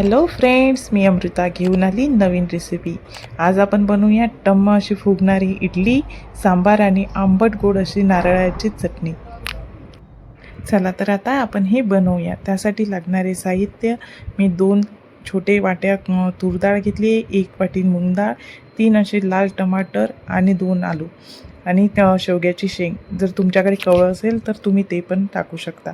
Hello friends, मी अमृता घेऊन आली नवीन recipe. आज आपण बनवूया टम्म अशी फुगणारी इडली, सांबार आणि आंबट गोड अशी नारळाची चटणी। चला तर आता आपण हे बनवूया। त्यासाठी लागणारे साहित्य, मी 2 छोटे वाट्या तूर डाळ घेतली आहे, 1 वाटी मूग डाळ, 3 असे लाल टमाटर आणि 2 आलू आणि शेवग्याची शेंग। जर तुमच्याकडे कवळं असेल तर तुम्ही ते पण टाकू शकता।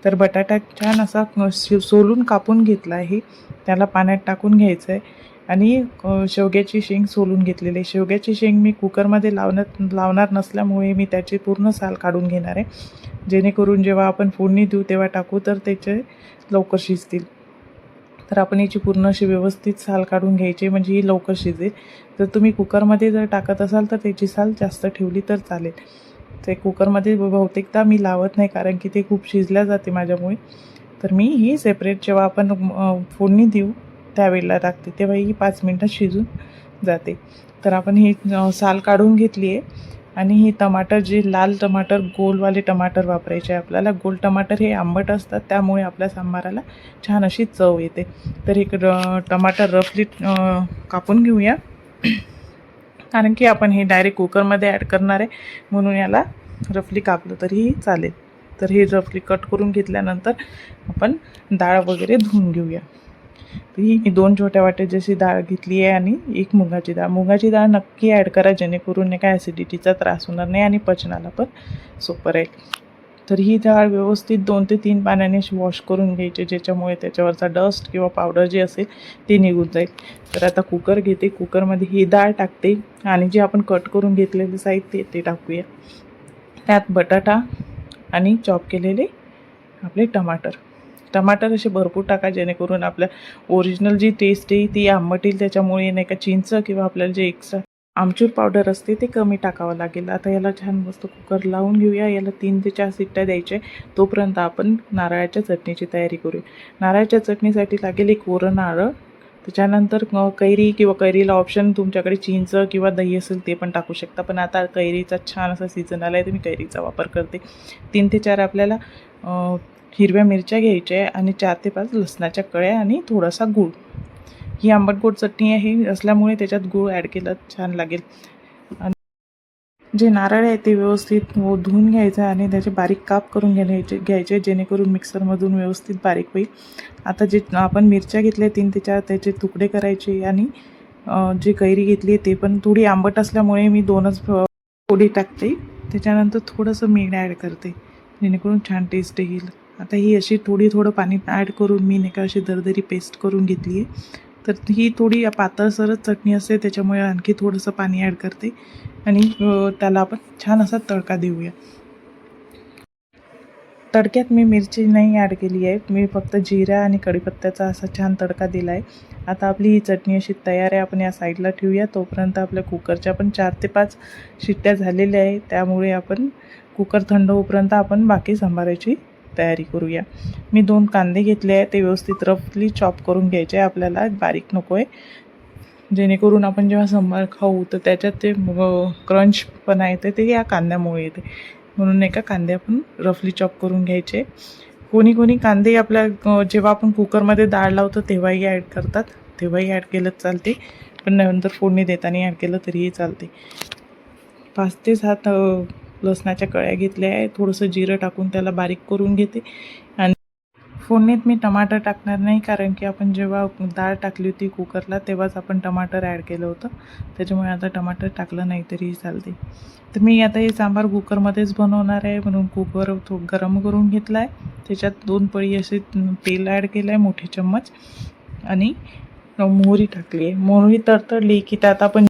तर बटाटा छान असा सोलून कापून घेतला आहे, त्याला पाण्यात टाकून घ्यायचं आहे आणि शेवग्याची शेंग सोलून घेतलेली आहे। शेवग्याची शेंग मी कुकरमध्ये लावणार नसल्यामुळे मी त्याची पूर्ण साल काढून घेणार आहे, जेणेकरून जेव्हा आपण फोडणी देऊ तेव्हा टाकू तर त्याचे लवकर शिजतील। तर आपण याची पूर्ण अशी व्यवस्थित साल काढून घ्यायची, म्हणजे ही लवकर शिजेल। जर तुम्ही कुकरमध्ये जर टाकत असाल तर त्याची साल जास्त ठेवली तर चालेल। ते कुकरमध्ये बहुतेकदा मी लावत नाही, कारण की ते खूप शिजल्या जाते माझ्यामुळे। तर मी ही सेपरेट जेव्हा आपण फोडणी देऊ त्यावेळेला टाकते, तेव्हा ही 5 मिनटात शिजून जाते। तर आपण ही साल काढून घेतली आहे आणि ही टमाटर, जे लाल टमाटर गोलवाले टमाटर वापरायचे आहे आपल्याला। गोल टमाटर हे आंबट असतात, त्यामुळे आपल्या सांबाराला छान अशी चव येते। तर एक टमाटर रफली कापून घेऊया, कारण की आपण हे डायरेक्ट कुकरमध्ये ॲड करणार आहे, म्हणून याला रफली कापलं तरीही चालेल। तर हे रफली कट करून घेतल्यानंतर आपण डाळ वगैरे धुवून घेऊया। तर ही मी 2 छोट्या वाट्या जशी डाळ घेतली आहे आणि 1 मुगाची डाळ। मुगाची डाळ नक्की ॲड करा, जेणेकरून काय ॲसिडिटीचा त्रास होणार नाही आणि पचनाला पण सोपं राहील। तर ही डाळ व्यवस्थित 2 ते 3 पाण्याने वॉश करून घ्यायचे, ज्याच्यामुळे त्याच्यावरचा डस्ट किंवा पावडर जे असेल ते निघून जाईल। तर आता कुकर घेते, कुकरमध्ये ही डाळ टाकते आणि जे आपण कट करून घेतलेले साहित्य ते टाकूया। त्यात बटाटा आणि चॉप केलेले आपले टमाटर असे भरपूर टाका, जेणेकरून आपल्या ओरिजिनल जी टेस्ट आहे ती आंबट येईल। त्याच्यामुळे नाही का चिंच किंवा आपल्याला जे एक्स्ट्रा आमचूर पावडर असते ते कमी टाकावं लागेल। आता याला छान मस्त कुकर लावून घेऊया। याला 3 ते 4 शिट्ट्या द्यायच्या, तोपर्यंत आपण नारळाच्या चटणीची तयारी करूया। नारळाच्या चटणीसाठी लागेल 1 कोरं नारळ, त्याच्यानंतर कैरी किंवा कैरीला ऑप्शन तुमच्याकडे चिंच किंवा दही असेल ते पण टाकू शकता, पण आता कैरीचा छान असा सीझन आला आहे तर मी कैरीचा वापर करते। 3 ते 4 आपल्याला हिरव्या मिरच्या घ्यायच्या आहे आणि 4 ते 5 लसणाच्या कळ्या आणि थोडासा गूळ। ही आंबट गोड चटणी आहे असल्यामुळे त्याच्यात गूळ ॲड केलं छान लागेल। आणि जे नारळ आहे ते व्यवस्थित धुवून घ्यायचं आणि त्याचे बारीक काप करून घ्यायचे, जेणेकरून मिक्सरमधून व्यवस्थित बारीक होईल। आता जे आपण मिरच्या घेतल्या 3 ते 4 त्याचे तुकडे करायचे आणि जी कैरी घेतली ते पण थोडी आंबट असल्यामुळे मी 2च फोडी टाकते। त्याच्यानंतर थोडंसं मीठ ॲड करते, जेणेकरून छान टेस्ट येईल। आता ही अशी थोडं पाणी ॲड करून मी नाही का अशी दरदरी पेस्ट करून घेतली आहे। तर ही थोडी पातळसरच चटणी असते, त्याच्यामुळे आणखी थोडंसं पाणी ॲड करते आणि त्याला आपण छान असा तडका देऊया। तडक्यात मी मिरची नाही ॲड केली आहे, मी फक्त जिरा आणि कढीपत्त्याचा असा छान तडका दिला आहे। आता आपली ही चटणी अशी तयार आहे, आपण या साईडला ठेवूया। तोपर्यंत आपल्या कुकरच्या पण 4 ते 5 शिट्ट्या झालेल्या आहे, त्यामुळे आपण कुकर थंड होईपर्यंत आपण बाकी सांबाराची तयारी करूया। मी 2 कांदे घेतले आहे, ते व्यवस्थित रफली चॉप करून घ्यायचे आहे, आपल्याला बारीक नको आहे, जेणेकरून आपण जेव्हा सांबार खाऊ तर त्याच्यात ते क्रंचपणा येते ते या कांद्यामुळे येते, म्हणून एका कांदे आपण रफली चॉप करून घ्यायचे। कोणी कांदे आपल्या जेव्हा आपण कुकरमध्ये डाळ लावतो तेव्हाही ॲड करतात, तेव्हाही ॲड केलं चालते, पण नंतर फोडणी देताना ॲड केलं तरीही चालते। 5 ते 7 लसणाच्या कळ्या घेतल्या आहे, थोडंसं जिरं टाकून त्याला बारीक करून घेते आणि फोडणीत मी टमाटर टाकणार नाही, कारण की आपण जेव्हा डाळ टाकली होती कुकरला तेव्हाच आपण टमाटर ॲड केलं होतं, त्याच्यामुळे आता टमाटर टाकलं नाही तरीही चालते। तर मी आता हे सांबार कुकरमध्येच बनवणार आहे, म्हणून कुकर गरम करून घेतला आहे, त्याच्यात 2 पळी असे तेल ॲड केलं आहे, मोठे चम्मच, आणि मोहरी टाकली आहे। मोहरी तडतडली की त्यात आपण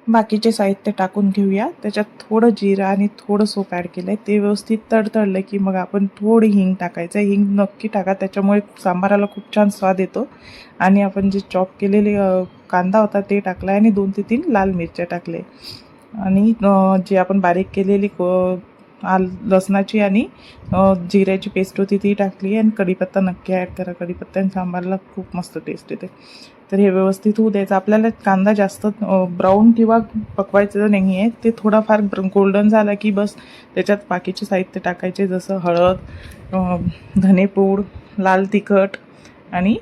बाकीचे साहित्य टाकून घेऊया। त्याच्यात थोडं जिरं आणि थोडं सोप ॲड केलं आहे, ते व्यवस्थित तडतडलं की मग आपण थोडी हिंग टाकायचं आहे। हिंग नक्की टाका, त्याच्यामुळे सांबाराला खूप छान स्वाद येतो। आणि आपण जे चॉप केलेले कांदा होता ते टाकला आहे आणि 2 ते 3 लाल मिरच्या टाकले आणि जे आपण बारीक केलेली लसणाची आणि जिऱ्याची पेस्ट होती ती टाकली आणि कढीपत्ता नक्की ॲड करा, कढीपत्त्याने सांबारला खूप मस्त टेस्ट येते। तर हे व्यवस्थित होऊ द्यायचं। आपल्याला कांदा जास्त ब्राऊन किंवा पकवायचं नाही आहे, ते थोडाफार गोल्डन झाला की बस त्याच्यात बाकीचे साहित्य टाकायचे, जसं हळद, धनेपूड, लाल तिखट आणि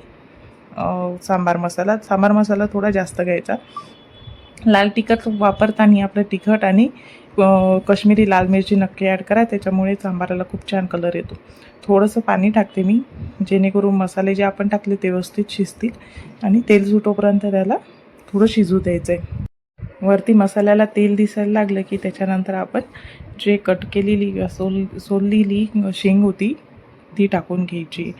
सांबार मसाला थोडा जास्त घ्यायचा. लाल तिखट वापरताना आपलं तिखट आणि काश्मीरी लाल मिरची नक्की ॲड करा, त्याच्यामुळे सांबाराला खूप छान कलर येतो. थोडंसं पाणी टाकते मी, जेणेकरून मसाले जे आपण टाकले ते व्यवस्थित शिजतील आणि तेल सुटोपर्यंत त्याला थोडं शिजू द्यायचं आहे. वरती मसाल्याला तेल दिसायला लागलं की त्याच्यानंतर आपण जे कट केलेली सोललेली शेंग होती ती टाकून घ्यायची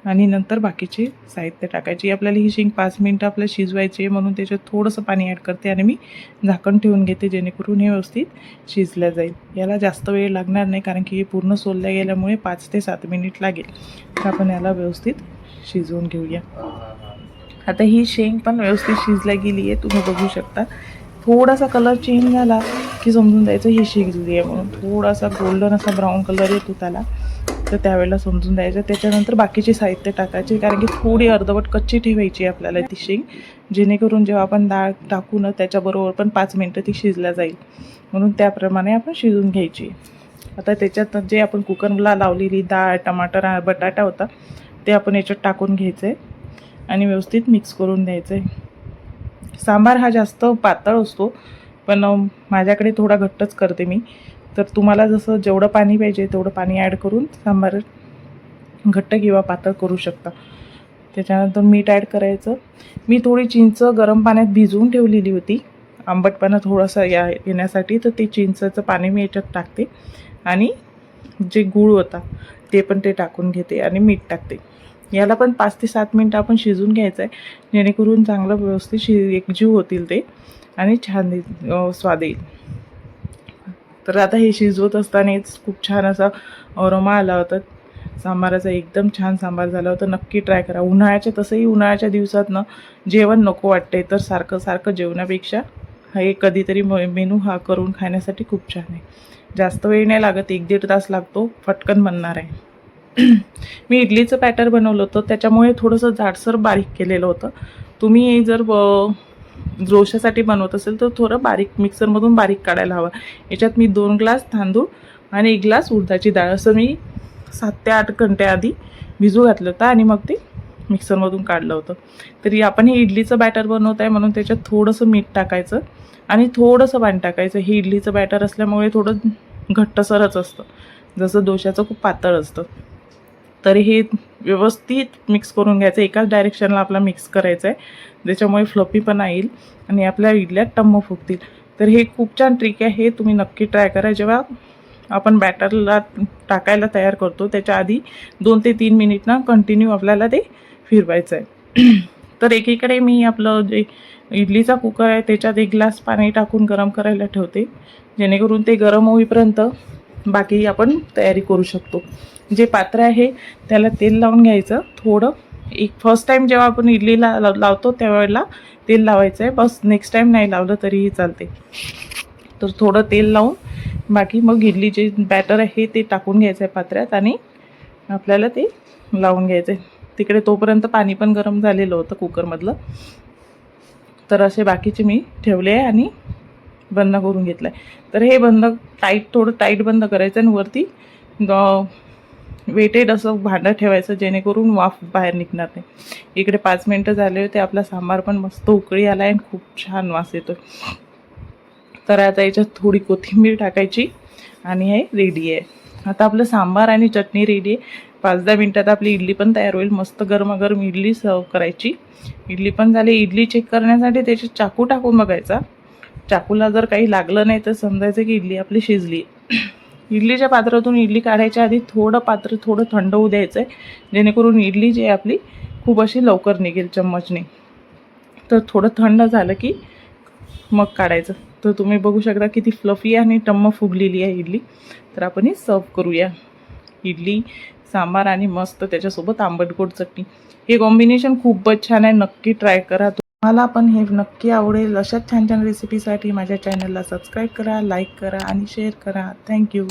आणि नंतर बाकीचे साहित्य टाकायची. आपल्याला ही शेंग 5 मिनटं आपल्याला शिजवायची आहे, म्हणून त्याच्यात थोडंसं पाणी ॲड करते आणि मी झाकण ठेवून घेते, जेणेकरून हे व्यवस्थित शिजलं जाईल. याला जास्त वेळ लागणार नाही, कारण की हे पूर्ण सोलल्या गेल्यामुळे 5 ते 7 मिनिट लागेल. तर आपण याला व्यवस्थित शिजवून घेऊया. आता ही शेंग पण व्यवस्थित शिजल्या गेली आहे, तुम्ही बघू शकता. थोडासा कलर चेंज झाला की समजून द्यायचं ही शिजली आहे म्हणून. थोडासा गोल्डन असा ब्राऊन कलर येतो त्याला, तर त्यावेळेला समजून द्यायचं. त्याच्यानंतर बाकीचे साहित्य टाकायचे, कारण की थोडी अर्धवट कच्ची ठेवायची आपल्याला ती शेंग, जेणेकरून जेव्हा आपण डाळ टाकू ना त्याच्याबरोबर पण 5 मिनटं ती शिजल्या जाईल, म्हणून त्याप्रमाणे आपण शिजून घ्यायची. आता त्याच्यात जे आपण कुकरला लावलेली डाळ, टमाटर, बटाटा होता ते आपण याच्यात टाकून घ्यायचं आहे आणि व्यवस्थित मिक्स करून द्यायचं आहे. सांबार हा जास्त पातळ असतो, पण माझ्याकडे थोडा घट्टच करते मी. तर तुम्हाला जसं जेवढं पाणी पाहिजे तेवढं पाणी ॲड करून सांबार घट्ट किंवा पातळ करू शकता. त्याच्यानंतर मीठ ॲड करायचं. मी थोडी चिंच गरम पाण्यात भिजवून ठेवलेली होती आंबटपणा थोडासा येण्यासाठी, तर ते चिंचेचं पाणी मी याच्यात टाकते आणि जे गूळ होता ते पण ते टाकून घेते आणि मीठ टाकते. याला पण 5 ते 7 मिनटं आपण शिजून घ्यायचं आहे, जेणेकरून चांगलं व्यवस्थित एकजीव होतील ते आणि छान स्वाद येईल. तर आता हे शिजवत असतानाच खूप छान असा अरोमा आला होता सांबाराचा. एकदम छान सांबार झाला होता. नक्की ट्राय करा. उन्हाळ्याच्या दिवसात ना जेवण नको वाटते, तर सारखं सारखं जेवणापेक्षा हे कधीतरी मेनू हा करून खाण्यासाठी खूप छान आहे. जास्त वेळ नाही लागत, 1-1.5 तास लागतो, पटकन बनणार आहे. मी इडलीचं बॅटर बनवलं होतं, त्याच्यामुळे थोडंसं जाडसर बारीक केलेलं होतं. तुम्ही जर डोशासाठी बनवत असेल तर थोडं बारीक मिक्सरमधून बारीक काढायला हवं. याच्यात मी 2 ग्लास तांदूळ आणि 1 ग्लास उडदाची डाळ असं मी 7 ते 8 घंटे आधी भिजू घातलं होतं आणि मग ते मिक्सरमधून काढलं होतं. तरी आपण हे इडलीचं बॅटर बनवत आहे म्हणून त्याच्यात थोडंसं मीठ टाकायचं आणि थोडंसं पाणी टाकायचं. हे इडलीचं बॅटर असल्यामुळे थोडं घट्टसरच असतं, जसं डोशाचं खूप पातळ असतं. तर हे व्यवस्थित मिक्स करून घ्यायचं. एकाच डायरेक्शनला आपला मिक्स करायचं आहे, त्याच्यामुळे फ्लफीपणा येईल आणि आपल्या इडल्या टम्म फुगतील. तर हे खूप छान ट्रिक आहे, हे तुम्ही नक्की ट्राय करा. जेव्हा आपण बॅटरला टाकायला तयार करतो त्याच्या आधी 2 ते 3 मिनिट ना कंटिन्यू आपल्याला ते फिरवायचं आहे. तर एकीकडे मी आपलं जे इडलीचा कुकर आहे त्याच्यात 1 ग्लास पाणी टाकून गरम करायला ठेवते, जेणेकरून ते गरम होईपर्यंत बाकी आपण तयारी करू शकतो. जे पात्र आहे त्याला तेल लावून घ्यायचं थोडं. फर्स्ट टाईम जेव्हा आपण इडलीला लावतो त्यावेळेला तेल लावायचं आहे, बस. नेक्स्ट टाईम नाही लावलं तरीही चालते. तर थोडं तेल लावून बाकी मग इडली जे बॅटर आहे ते टाकून घ्यायचं आहे पात्र्यात आणि आपल्याला ते लावून घ्यायचं आहे. तिकडे तोपर्यंत पाणी पण गरम झालेलं होतं कुकरमधलं. तर असे बाकीचे मी ठेवले आहे आणि बंद करून घेतलं आहे. तर हे थोडं टाईट बंद करायचं आणि वरती वेटेड असं भांडं ठेवायचं, जेणेकरून वाफ बाहेर निघणार नाही. इकडे 5 मिनटं झाले होते, आपला सांबार पण मस्त उकळी आला आहे आणि खूप छान वास येतो. तर आता याच्यात थोडी कोथिंबीर टाकायची आणि हे रेडी आहे. आता आपलं सांबार आणि चटणी रेडी आहे. 5-10 मिनटात आपली इडली पण तयार होईल. मस्त गरमागरम इडली सर्व करायची. इडली पण झाली. इडली चेक करण्यासाठी त्याच्यात चाकू टाकून बघायचा. चाकूला जर काही लागलं नाही तर समजायचं की इडली आपली शिजली. इडलीच्या पात्रातून इडली काढायच्या आधी पात्र थोडं थंड होऊ द्यायचं आहे, जेणेकरून इडली जी आहे आपली खूप अशी लवकर निघेल चम्मचने. तर थोडं थंड झालं की मग काढायचं. तर तुम्ही बघू शकता किती फ्लफी आणि टम्म फुगलेली आहे इडली. तर आपण ही सर्व करूया. इडली, सांबार आणि मस्त त्याच्यासोबत आंबट गोड चटणी. हे कॉम्बिनेशन खूपच छान आहे, नक्की ट्राय करा. तुम्हाला पण हे नक्की आवडेल. अशाच छान छान रेसिपीसाठी माझ्या चॅनलला सबस्क्राईब करा, लाईक करा आणि शेअर करा. थँक्यू.